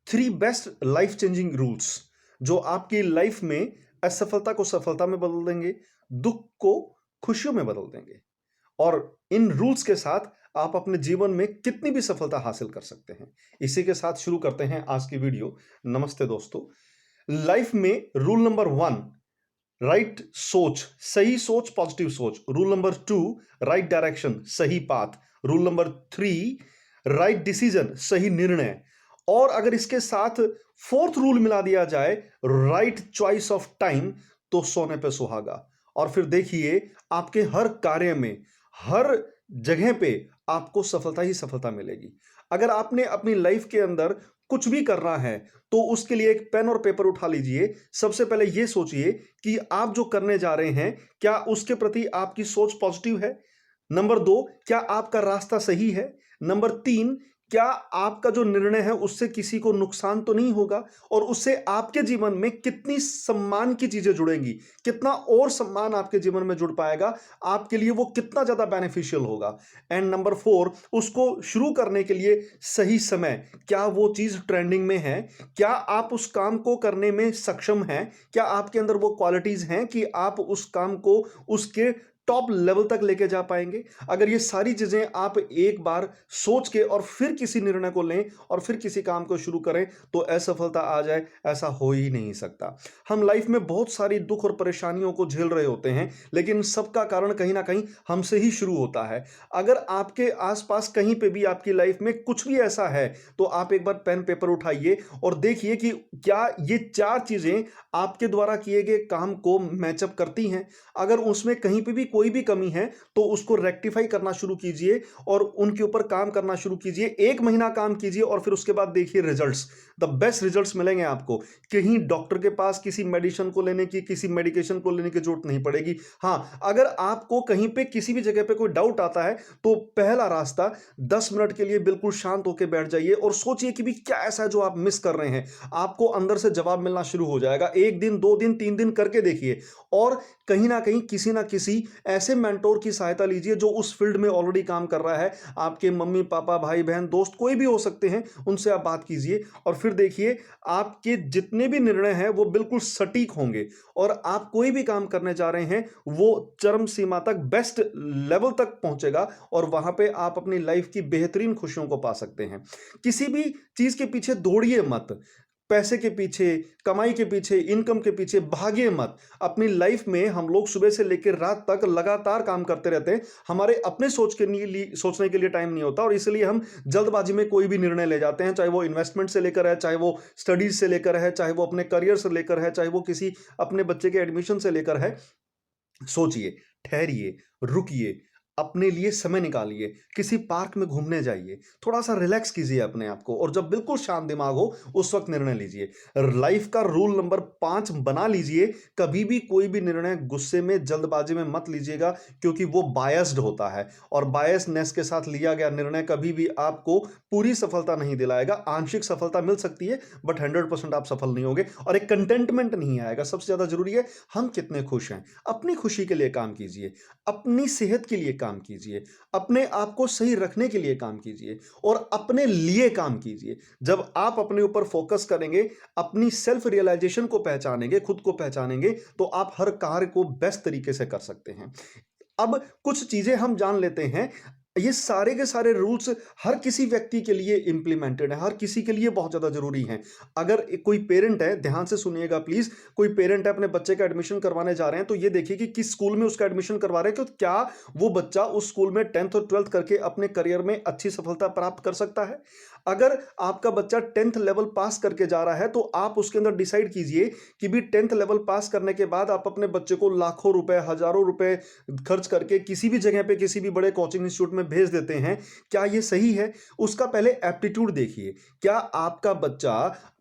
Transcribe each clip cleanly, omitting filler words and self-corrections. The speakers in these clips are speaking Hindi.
3 बेस्ट लाइफ चेंजिंग रूल्स जो आपकी लाइफ में असफलता को सफलता में बदल देंगे, दुख को खुशियों में बदल देंगे। और इन रूल्स के साथ आप अपने जीवन में कितनी भी सफलता हासिल कर सकते हैं। इसी के साथ शुरू करते हैं आज की वीडियो। नमस्ते दोस्तों। लाइफ में रूल नंबर 1, राइट सोच, सही सोच, पॉजिटिव सोच। रूल नंबर 2, राइट डायरेक्शन, सही path. Rule number 3, right decision, सही निर्णय। और अगर इसके साथ फोर्थ रूल मिला दिया जाए, राइट चॉइस ऑफ टाइम, तो सोने पे सुहागा। और फिर देखिए आपके हर कार्य में, हर जगह पे आपको सफलता ही सफलता मिलेगी। अगर आपने अपनी लाइफ के अंदर कुछ भी करना है तो उसके लिए एक पेन और पेपर उठा लीजिए। सबसे पहले यह सोचिए कि आप जो करने जा रहे हैं, क्या उसके प्रति आपकी सोच पॉजिटिव है। नंबर 2, क्या आपका रास्ता सही है। नंबर 3, क्या आपका जो निर्णय है उससे किसी को नुकसान तो नहीं होगा, और उससे आपके जीवन में कितनी सम्मान की चीजें जुड़ेंगी, कितना और सम्मान आपके जीवन में जुड़ पाएगा, आपके लिए वो कितना ज्यादा बेनिफिशियल होगा। एंड नंबर 4, उसको शुरू करने के लिए सही समय, क्या वो चीज ट्रेंडिंग में है, क्या आप उस काम को करने में सक्षम हैं, क्या आपके अंदर वो क्वालिटीज हैं कि आप उस काम को उसके टॉप लेवल तक लेके जा पाएंगे। अगर ये सारी चीजें आप एक बार सोच के और फिर किसी निर्णय को लें और फिर किसी काम को शुरू करें तो असफलता आ जाए, ऐसा हो ही नहीं सकता। हम लाइफ में बहुत सारी दुख और परेशानियों को झेल रहे होते हैं, लेकिन सबका कारण कहीं ना कहीं हमसे ही शुरू होता है। अगर आपके आसपास कहीं पे भी आपकी लाइफ में कुछ भी ऐसा है तो आप एक बार पेन पेपर उठाइए और देखिए कि क्या ये 4 चीजें आपके द्वारा किए गए काम को मैचअप करती हैं। अगर उसमें कहीं पे भी कोई भी कमी है तो उसको रेक्टिफाई करना शुरू कीजिए और उनके ऊपर काम करना शुरू कीजिए। 1 महीना काम कीजिए और फिर उसके बाद देखिए रिजल्ट्स, द बेस्ट रिजल्ट्स मिलेंगे आपको। कहीं डॉक्टर के पास किसी मेडिसिन को लेने की, किसी मेडिकेशन को लेने की जरूरत नहीं पड़ेगी। हां, अगर आपको कहीं पे किसी भी जगह पे कोई डाउट आता है तो पहला रास्ता 10 मिनट के लिए बिल्कुल शांत होकर बैठ जाइए और सोचिए कि भी क्या ऐसा है जो आप मिस कर रहे हैं। आपको अंदर से जवाब मिलना शुरू हो जाएगा। 1 दिन, 2 दिन, 3 दिन करके देखिए और कहीं ना कहीं किसी ना किसी ऐसे मेंटोर की सहायता लीजिए जो उस फील्ड में ऑलरेडी काम कर रहा है। आपके मम्मी पापा, भाई बहन, दोस्त कोई भी हो सकते हैं, उनसे आप बात कीजिए और फिर देखिए आपके जितने भी निर्णय हैं वो बिल्कुल सटीक होंगे और आप कोई भी काम करने जा रहे हैं वो चरम सीमा तक, बेस्ट लेवल तक पहुंचेगा और वहां पे आप अपनी लाइफ की बेहतरीन खुशियों को पा सकते हैं। किसी भी चीज के पीछे दौड़िए मत, पैसे के पीछे, कमाई के पीछे, इनकम के पीछे भागिए मत। अपनी लाइफ में हम लोग सुबह से लेकर रात तक लगातार काम करते रहते हैं। हमारे अपने सोचने के लिए टाइम नहीं होता और इसलिए हम जल्दबाजी में कोई भी निर्णय ले जाते हैं, चाहे वो इन्वेस्टमेंट से लेकर है, चाहे वो स्टडीज से लेकर है, चाहे वो अपने करियर से लेकर है, चाहे वो किसी अपने बच्चे के एडमिशन से लेकर है। सोचिए, ठहरिए, रुकिए, अपने लिए समय निकालिए, किसी पार्क में घूमने जाइए, थोड़ा सा रिलैक्स कीजिए अपने आप को और जब बिल्कुल शांत दिमाग हो उस वक्त निर्णय लीजिए। लाइफ का रूल नंबर 5 बना लीजिए, कभी भी कोई भी निर्णय गुस्से में, जल्दबाजी में मत लीजिएगा, क्योंकि वो बायस्ड होता है और बायसनेस के साथ लिया गया निर्णय कभी भी आपको पूरी सफलता नहीं दिलाएगा। आंशिक सफलता मिल सकती है बट 100% आप सफल नहीं होंगे और एक कंटेंटमेंट नहीं आएगा। सबसे ज्यादा जरूरी है हम कितने खुश हैं। अपनी खुशी के लिए काम कीजिए, अपनी सेहत के लिए काम कीजिए, अपने आप को सही रखने के लिए काम कीजिए और अपने लिए काम कीजिए। जब आप अपने ऊपर फोकस करेंगे, अपनी सेल्फ रियलाइजेशन को पहचानेंगे, खुद को पहचानेंगे, तो आप हर कार्य को बेस्ट तरीके से कर सकते हैं। अब कुछ चीजें हम जान लेते हैं। ये सारे के सारे रूल्स हर किसी व्यक्ति के लिए इंप्लीमेंटेड है, हर किसी के लिए बहुत ज्यादा जरूरी हैं। अगर कोई पेरेंट है, ध्यान से सुनिएगा प्लीज, कोई पेरेंट है अपने बच्चे का एडमिशन करवाने जा रहे हैं तो ये देखिए कि किस स्कूल में उसका एडमिशन करवा रहे हैं, कि क्या वो बच्चा उस स्कूल में 10th और 12th करके अपने करियर में अच्छी सफलता प्राप्त कर सकता है। अगर आपका बच्चा 10th लेवल पास करके जा रहा है तो आप उसके अंदर डिसाइड कीजिए कि भी 10th लेवल पास करने के बाद आप अपने बच्चे को लाखों रुपए, हजारों रुपए खर्च करके किसी भी जगह पे, किसी भी बड़े कोचिंग इंस्टीट्यूट में भेज देते हैं। क्या ये सही है? उसका पहले एप्टीट्यूड देखिए। क्या आपका बच्चा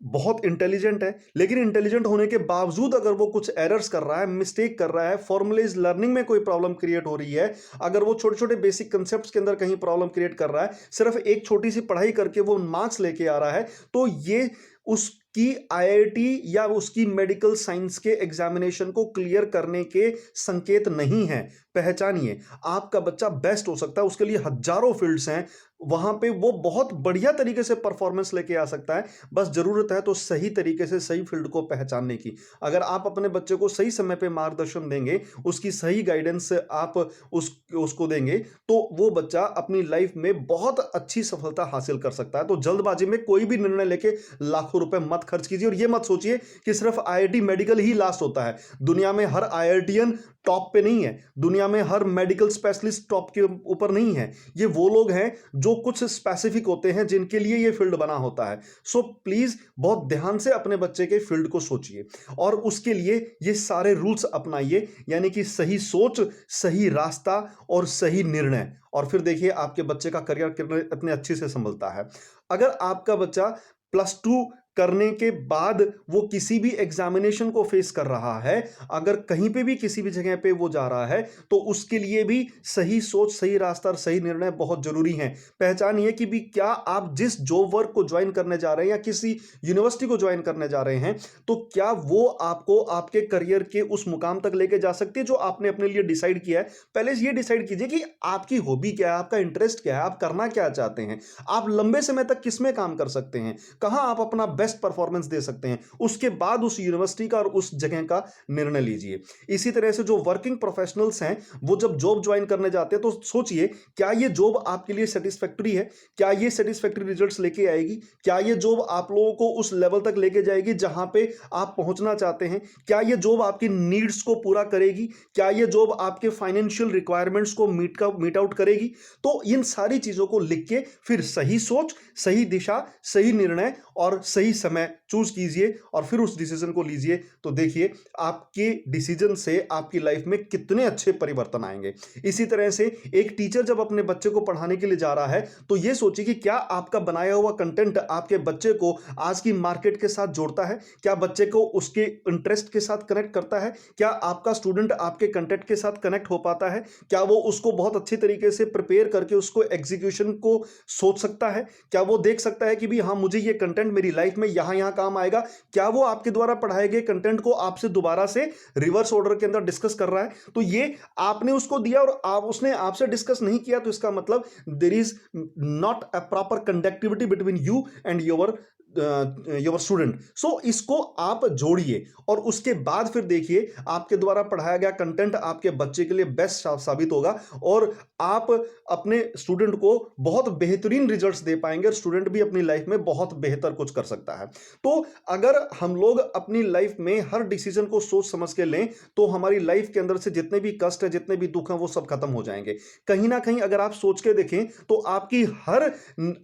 बहुत इंटेलिजेंट है, लेकिन इंटेलिजेंट होने के बावजूद अगर वो कुछ एरर्स कर रहा है, मिस्टेक कर रहा है, फॉर्मुलेज लर्निंग में कोई प्रॉब्लम क्रिएट हो रही है, अगर वो छोटे छोटे बेसिक कंसेप्ट्स के अंदर कहीं प्रॉब्लम क्रिएट कर रहा है, सिर्फ एक छोटी सी पढ़ाई करके वो मार्क्स लेके आ रहा है, तो ये उसकी आईआईटी या उसकी मेडिकल साइंस के एग्जामिनेशन को क्लियर करने के संकेत नहीं है। पहचानिए, आपका बच्चा बेस्ट हो सकता है, उसके लिए हजारों फील्ड्स हैं, वहां पे वो बहुत बढ़िया तरीके से परफॉर्मेंस लेके आ सकता है। बस जरूरत है तो सही तरीके से सही फील्ड को पहचानने की। अगर आप अपने बच्चे को सही समय पे मार्गदर्शन देंगे, उसकी सही गाइडेंस आप उसको देंगे, तो वो बच्चा अपनी लाइफ में बहुत अच्छी सफलता हासिल कर सकता है। तो जल्दबाजी में कोई भी निर्णय लेके लाखों रुपए मत खर्च कीजिए, और ये मत सोचिए कि सिर्फ आईआईटी मेडिकल ही लास्ट होता है। दुनिया में हर आईआईटीएन टॉप पे नहीं है, दुनिया में हर मेडिकल स्पेशलिस्ट टॉप के ऊपर नहीं है। ये वो लोग हैं जो कुछ स्पेसिफिक होते हैं, जिनके लिए ये फील्ड बना होता है। सो प्लीज बहुत ध्यान से अपने बच्चे के फील्ड को सोचिए, और उसके लिए ये सारे रूल्स अपनाइए, यानी कि सही सोच, सही रास्ता और सही निर्णय। और फिर देखिए आपके बच्चे का करियर कितने इतने अच्छे से संभलता है। अगर आपका बच्चा +2 करने के बाद वो किसी भी एग्जामिनेशन को फेस कर रहा है, अगर कहीं पे भी किसी भी जगह पे वो जा रहा है, तो उसके लिए भी सही सोच, सही रास्ता और सही निर्णय बहुत जरूरी है। पहचानिए कि भी क्या आप जिस जॉब वर्क को ज्वाइन करने जा रहे हैं या किसी यूनिवर्सिटी को ज्वाइन करने जा रहे हैं, तो क्या वो आपको आपके करियर के उस मुकाम तक लेके जा सकती है जो आपने अपने लिए डिसाइड किया है। पहले ये डिसाइड कीजिए कि आपकी हॉबी क्या है, आपका इंटरेस्ट क्या है, आप करना क्या चाहते हैं, आप लंबे समय तक किसमें काम कर सकते हैं, कहां आप अपना बेस्ट परफॉर्मेंस दे सकते हैं। उसके बाद उस यूनिवर्सिटी का और उस जगह का निर्णय लीजिए। इसी तरह से जो वर्किंग प्रोफेशनल्स हैं, वो जब जॉब ज्वाइन करने जाते हैं तो सोचिए, क्या ये जॉब आपके लिए सेटिस्फैक्टरी है, क्या ये सेटिस्फैक्टरी रिजल्ट्स लेके आएगी, क्या ये जॉब आप लोगों को उस लेवल तक लेके जाएगी जहां पे आप पहुंचना चाहते हैं, क्या ये जॉब आपकी नीड्स को पूरा करेगी, क्या ये जॉब आपके फाइनेंशियल रिक्वायरमेंट्स को मीट आउट करेगी। तो इन सारी चीजों को लिख के फिर सही सोच, सही दिशा, सही निर्णय और सही समय चूज कीजिए, और फिर उस डिसीजन को लीजिए। तो देखिए आपके डिसीजन से आपकी लाइफ में कितने अच्छे परिवर्तन आएंगे। इसी तरह से एक टीचर जब अपने बच्चे को पढ़ाने के लिए जा रहा है, तो यह सोचिए कि क्या आपका बनाया हुआ कंटेंट आपके बच्चे को आज की मार्केट के साथ जोड़ता है, क्या बच्चे को उसके इंटरेस्ट के साथ कनेक्ट करता है, क्या आपका स्टूडेंट आपके कंटेंट के साथ कनेक्ट हो पाता है, क्या वो उसको बहुत अच्छी तरीके से प्रिपेयर करके उसको एग्जीक्यूशन को सोच सकता है, क्या वो देख सकता है कि भी हाँ मुझे ये कंटेंट मेरी लाइफ में यहां यहां काम आएगा, क्या वो आपके द्वारा पढ़ाए गए कंटेंट को आपसे दोबारा से रिवर्स ऑर्डर के अंदर डिस्कस कर रहा है। तो ये आपने उसको दिया और उसने आपसे डिस्कस नहीं किया, तो इसका मतलब there is not a proper conductivity between you and your student. So इसको आप जोड़िए, और उसके बाद फिर देखिए आपके द्वारा पढ़ाया गया कंटेंट आपके बच्चे के लिए बेस्ट साबित होगा, और आप अपने स्टूडेंट को बहुत बेहतरीन रिजल्ट्स दे पाएंगे, और स्टूडेंट भी अपनी लाइफ में बहुत बेहतर कुछ कर सकता है। तो अगर हम लोग अपनी लाइफ में हर डिसीजन को सोच समझ के लें, तो हमारी लाइफ के अंदर से जितने भी कष्ट है, जितने भी दुख हैं, वो सब खत्म हो जाएंगे। कहीं ना कहीं अगर आप सोच के देखें, तो आपकी हर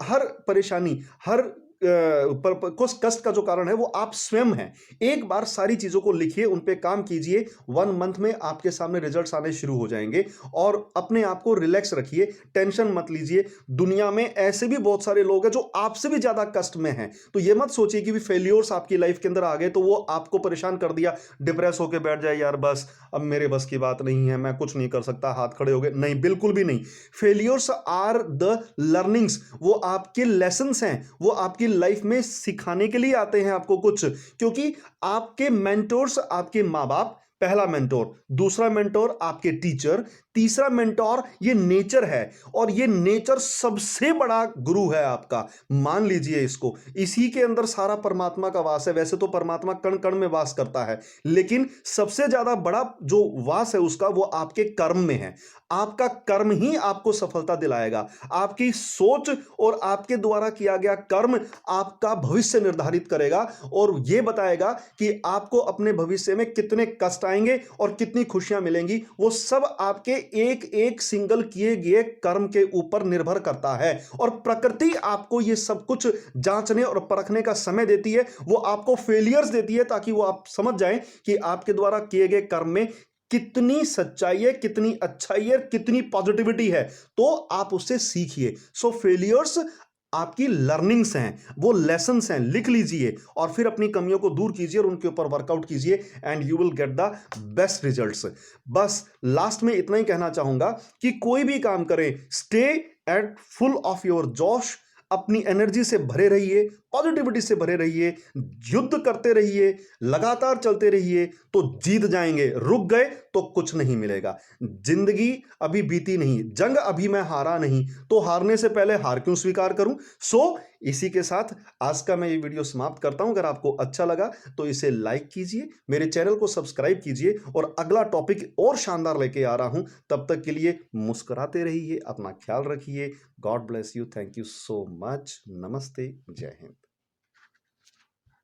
हर परेशानी, हर कुछ कष्ट का जो कारण है, वो आप स्वयं हैं। एक बार सारी चीजों को लिखिए, उन पे काम कीजिए, 1 मंथ में आपके सामने रिजल्ट्स आने शुरू हो जाएंगे। और अपने आप को रिलैक्स रखिए, टेंशन मत लीजिए। दुनिया में ऐसे भी बहुत सारे लोग हैं जो आपसे भी ज्यादा कष्ट में हैं। तो ये मत सोचिए कि भी फेलियर्स आपकी लाइफ के अंदर आ गए तो वो आपको परेशान कर दिया, डिप्रेस होकर बैठ जाए, यार बस अब मेरे बस की बात नहीं है, मैं कुछ नहीं कर सकता, हाथ खड़े हो गए। नहीं, बिल्कुल भी नहीं। फेलियर्स आर द लर्निंग्स, वो आपके लेसन्स हैं, वो आपकी लाइफ में सिखाने के लिए आते हैं आपको कुछ। क्योंकि आपके मेंटोर्स आपके माँ बाप, पहला मेंटोर, दूसरा मेंटोर आपके टीचर, तीसरा मेंटोर ये नेचर है, और ये नेचर सबसे बड़ा गुरु है आपका। मान लीजिए इसको, इसी के अंदर सारा परमात्मा का वास है। वैसे तो परमात्मा कण कण में वास करता है, लेकिन सबसे ज्यादा बड़ा जो वास है उसका, वो आपके कर्म में है। आपका कर्म ही आपको सफलता दिलाएगा। आपकी सोच और आपके द्वारा किया गया कर्म आपका भविष्य निर्धारित करेगा, और यह बताएगा कि आपको अपने भविष्य में कितने कष्ट आएंगे और कितनी खुशियां मिलेंगी। वो सब आपके एक एक सिंगल किए गए कर्म के ऊपर निर्भर करता है। और प्रकृति आपको ये सब कुछ जांचने और परखने का समय देती है। वो आपको फेलियर्स देती है ताकि वो आप समझ जाएं कि आपके द्वारा किए गए कर्म में कितनी सच्चाई है, कितनी अच्छाई है, कितनी पॉजिटिविटी है। तो आप उससे सीखिए। सो फेलियर्स आपकी लर्निंग्स हैं, वो लेसन्स हैं। लिख लीजिए और फिर अपनी कमियों को दूर कीजिए और उनके ऊपर वर्कआउट कीजिए, and you will get the best results. बस लास्ट में इतना ही कहना चाहूंगा कि कोई भी काम करें, stay at full of your जोश, अपनी एनर्जी से भरे रहिए, पॉजिटिविटी से भरे रहिए, युद्ध करते रहिए, लगातार चलते रहिए तो जीत जाएंगे। रुक गए तो कुछ नहीं मिलेगा। जिंदगी अभी बीती नहीं, जंग अभी मैं हारा नहीं, तो हारने से पहले हार क्यों स्वीकार करूं। इसी के साथ आज का मैं ये वीडियो समाप्त करता हूं। अगर आपको अच्छा लगा तो इसे लाइक कीजिए, मेरे चैनल को सब्सक्राइब कीजिए और अगला टॉपिक और शानदार लेके आ रहा हूं। तब तक के लिए मुस्कुराते रहिए, अपना ख्याल रखिए। God bless you, thank you so much, नमस्ते, जय हिंद।